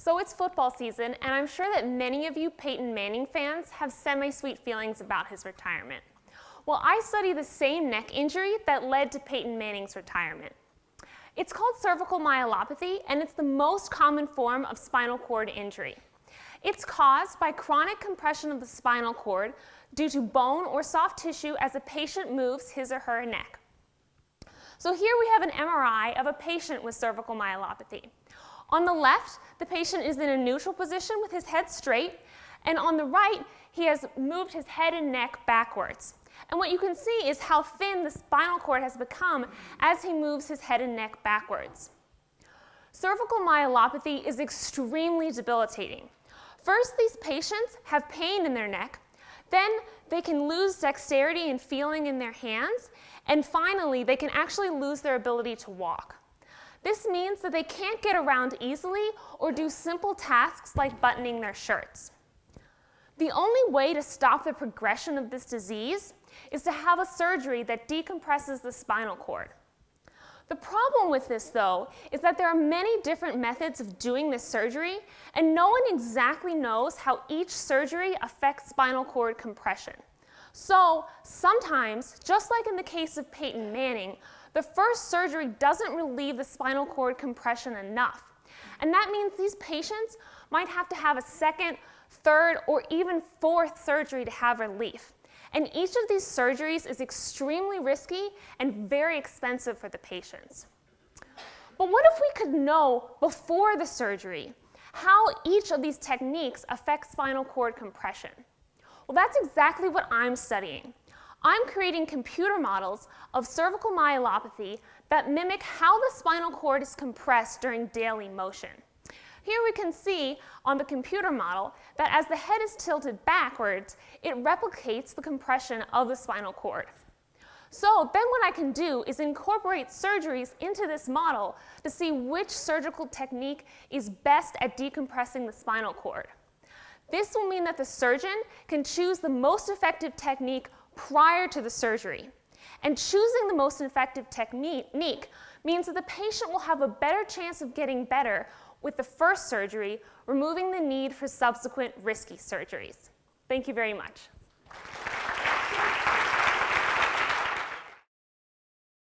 So it's football season, and I'm sure that many of you Peyton Manning fans have semi-sweet feelings about his retirement. Well, I study the same neck injury that led to Peyton Manning's retirement. It's called cervical myelopathy, and it's the most common form of spinal cord injury. It's caused by chronic compression of the spinal cord due to bone or soft tissue as a patient moves his or her neck. So here we have an MRI of a patient with cervical myelopathy. On the left, the patient is in a neutral position with his head straight, and on the right, he has moved his head and neck backwards. And what you can see is how thin the spinal cord has become as he moves his head and neck backwards. Cervical myelopathy is extremely debilitating. First, these patients have pain in their neck, then they can lose dexterity and feeling in their hands, and finally, they can actually lose their ability to walk. This means that they can't get around easily or do simple tasks like buttoning their shirts. The only way to stop the progression of this disease is to have a surgery that decompresses the spinal cord. The problem with this, though, is that there are many different methods of doing this surgery, and no one exactly knows how each surgery affects spinal cord compression. So sometimes, just like in the case of Peyton Manning, the first surgery doesn't relieve the spinal cord compression enough. And that means these patients might have to have a second, third, or even fourth surgery to have relief. And each of these surgeries is extremely risky and very expensive for the patients. But what if we could know before the surgery how each of these techniques affects spinal cord compression? Well, that's exactly what I'm studying. I'm creating computer models of cervical myelopathy that mimic how the spinal cord is compressed during daily motion. Here we can see on the computer model that as the head is tilted backwards, it replicates the compression of the spinal cord. So then what I can do is incorporate surgeries into this model to see which surgical technique is best at decompressing the spinal cord. This will mean that the surgeon can choose the most effective technique prior to the surgery. And choosing the most effective technique means that the patient will have a better chance of getting better with the first surgery, removing the need for subsequent risky surgeries. Thank you very much.